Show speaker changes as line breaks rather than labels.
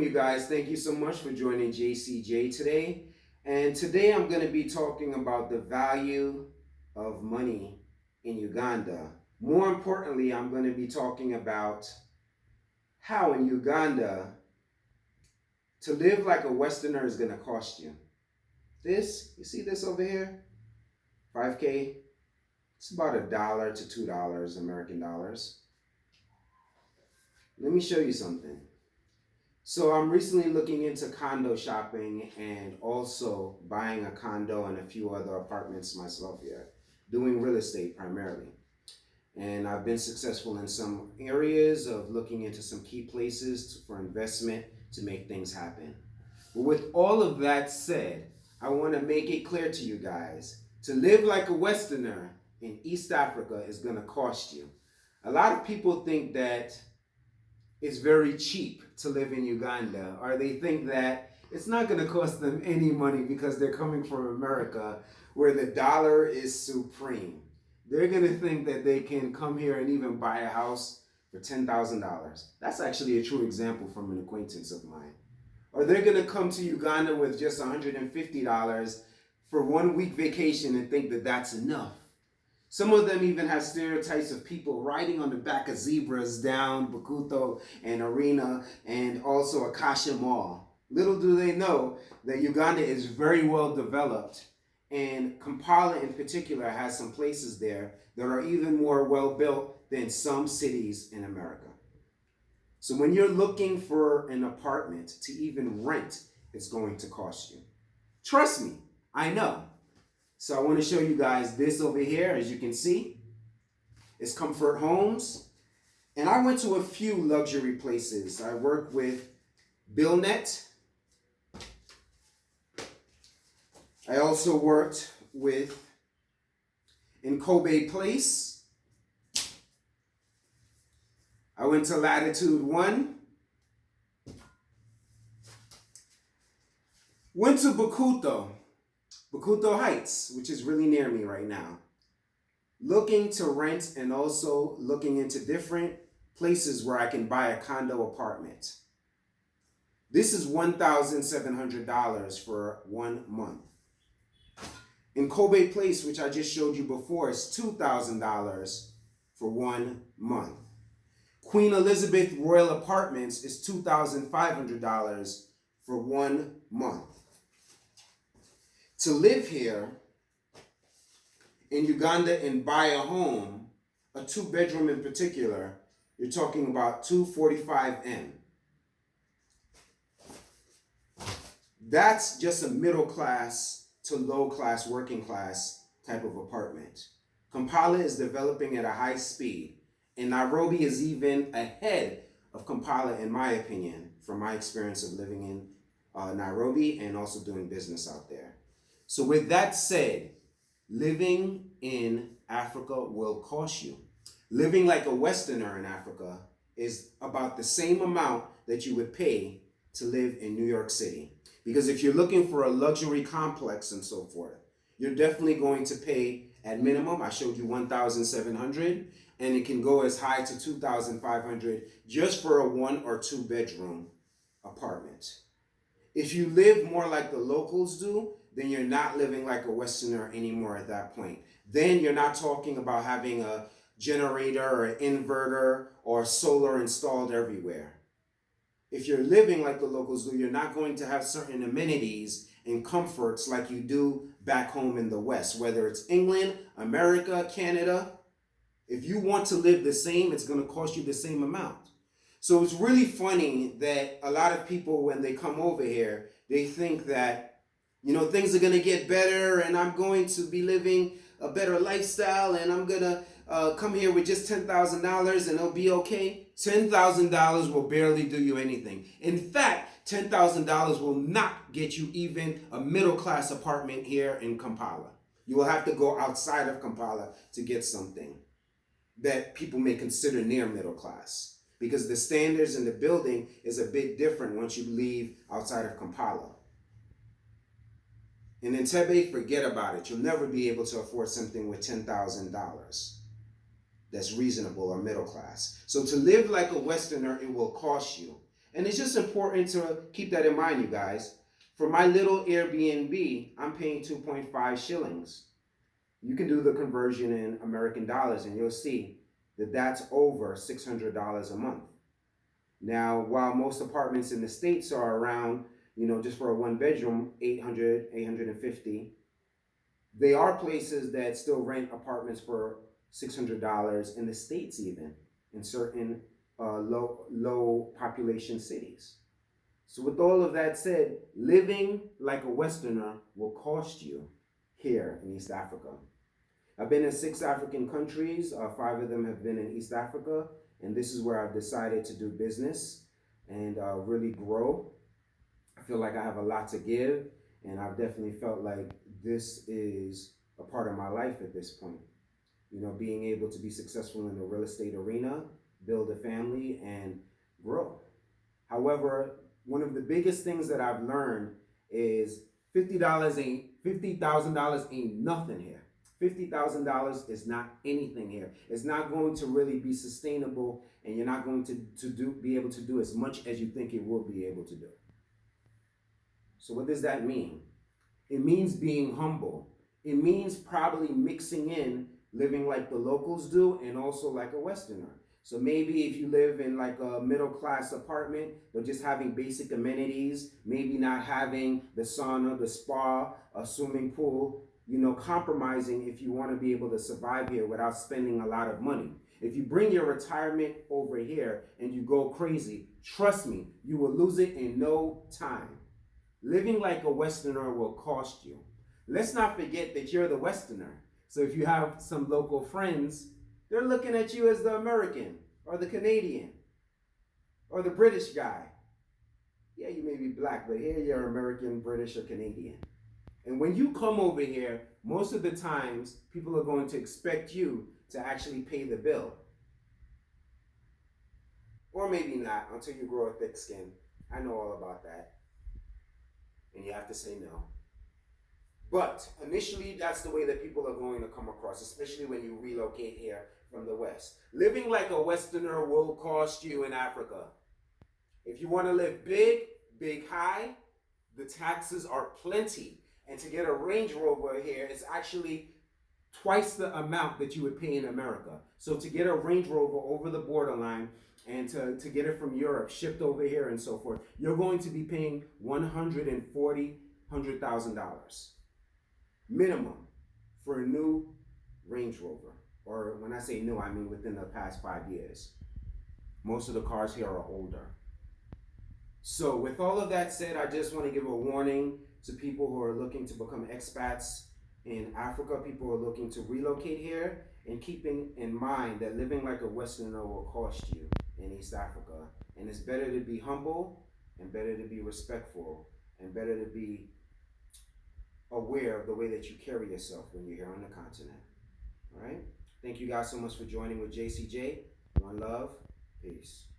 Welcome, you guys. Thank you so much for joining JCJ today. And today I'm going to be talking about the value of money in Uganda. More importantly, I'm going to be talking about how in Uganda to live like a Westerner is going to cost you. You see this over here? 5K. It's about $1 to $2 American dollars. Let me show you something. So I'm recently looking into condo shopping and also buying a condo and a few other apartments myself here, doing real estate primarily. And I've been successful in some areas of looking into some key places for investment to make things happen. But with all of that said, I want to make it clear to you guys, to live like a Westerner in East Africa is going to cost you. A lot of people think that it's very cheap to live in Uganda, or they think that it's not going to cost them any money because they're coming from America where the dollar is supreme. They're going to think that they can come here and even buy a house for $10,000. That's actually a true example from an acquaintance of mine. Or they're going to come to Uganda with just $150 for 1 week vacation and think that that's enough. Some of them even have stereotypes of people riding on the back of zebras down Bukuto and Arena and also Akasha Mall. Little do they know that Uganda is very well developed, and Kampala in particular has some places there that are even more well built than some cities in America. So when you're looking for an apartment to even rent, it's going to cost you. Trust me, I know. So I want to show you guys this over here. As you can see, it's Comfort Homes. And I went to a few luxury places. I worked with Billnet. I also worked in Kobe Place. I went to Latitude 1. Went to Bukuto Heights, which is really near me right now. Looking to rent and also looking into different places where I can buy a condo apartment. This is $1,700 for 1 month. In Kobe Place, which I just showed you before, is $2,000 for 1 month. Queen Elizabeth Royal Apartments is $2,500 for 1 month. To live here in Uganda and buy a home, a 2-bedroom in particular, you're talking about $245,000. That's just a middle class to low class, working class type of apartment. Kampala is developing at a high speed, and Nairobi is even ahead of Kampala, in my opinion, from my experience of living in Nairobi and also doing business out there. So with that said, living in Africa will cost you. Living like a Westerner in Africa is about the same amount that you would pay to live in New York City. Because if you're looking for a luxury complex and so forth, you're definitely going to pay at minimum. I showed you $1,700, and it can go as high to $2,500 just for a 1 or 2 bedroom apartment. If you live more like the locals do, then you're not living like a Westerner anymore at that point. Then you're not talking about having a generator or an inverter or solar installed everywhere. If you're living like the locals do, you're not going to have certain amenities and comforts like you do back home in the West, whether it's England, America, Canada. If you want to live the same, it's going to cost you the same amount. So it's really funny that a lot of people, when they come over here, they think that, things are going to get better and I'm going to be living a better lifestyle and I'm going to come here with just $10,000 and it'll be okay. $10,000 will barely do you anything. In fact, $10,000 will not get you even a middle class apartment here in Kampala. You will have to go outside of Kampala to get something that people may consider near middle class, because the standards in the building is a bit different once you leave outside of Kampala. In Entebbe, forget about it. You'll never be able to afford something with $10,000 that's reasonable or middle class. So to live like a Westerner, it will cost you. And it's just important to keep that in mind, you guys. For my little Airbnb, I'm paying 2.5 shillings. You can do the conversion in American dollars and you'll see that that's over $600 a month. Now, while most apartments in the States are around, just for a one bedroom, 800, 850, they are places that still rent apartments for $600 in the States, even in certain low population cities. So, with all of that said, living like a Westerner will cost you here in East Africa. I've been in 6 African countries. 5 of them have been in East Africa, and this is where I've decided to do business and really grow. I feel like I have a lot to give, and I've definitely felt like this is a part of my life at this point. Being able to be successful in the real estate arena, build a family, and grow. However, one of the biggest things that I've learned is $50,000 ain't nothing here. $50,000 is not anything here. It's not going to really be sustainable, and you're not going to be able to do as much as you think it will be able to do. So what does that mean? It means being humble. It means probably mixing in living like the locals do and also like a Westerner. So maybe if you live in like a middle class apartment, but just having basic amenities, maybe not having the sauna, the spa, a swimming pool, compromising if you want to be able to survive here without spending a lot of money. If you bring your retirement over here and you go crazy, trust me, you will lose it in no time. Living like a Westerner will cost you. Let's not forget that you're the Westerner. So if you have some local friends, they're looking at you as the American or the Canadian or the British guy. Yeah, you may be black, but here you're American, British, or Canadian. And when you come over here, most of the times, people are going to expect you to actually pay the bill. Or maybe not until you grow a thick skin. I know all about that. And you have to say no. But initially, that's the way that people are going to come across, especially when you relocate here from the West. Living like a Westerner will cost you in Africa. If you want to live big, big high, the taxes are plenty. And to get a Range Rover here, it's actually twice the amount that you would pay in America. So to get a Range Rover over the borderline and to get it from Europe, shipped over here and so forth, you're going to be paying $140,000 minimum for a new Range Rover. Or when I say new, I mean within the past 5 years. Most of the cars here are older. So with all of that said, I just want to give a warning to people who are looking to become expats in Africa, people who are looking to relocate here, and keeping in mind that living like a Westerner will cost you in East Africa. And it's better to be humble and better to be respectful and better to be aware of the way that you carry yourself when you're here on the continent. All right? Thank you guys so much for joining with JCJ. One love. Peace.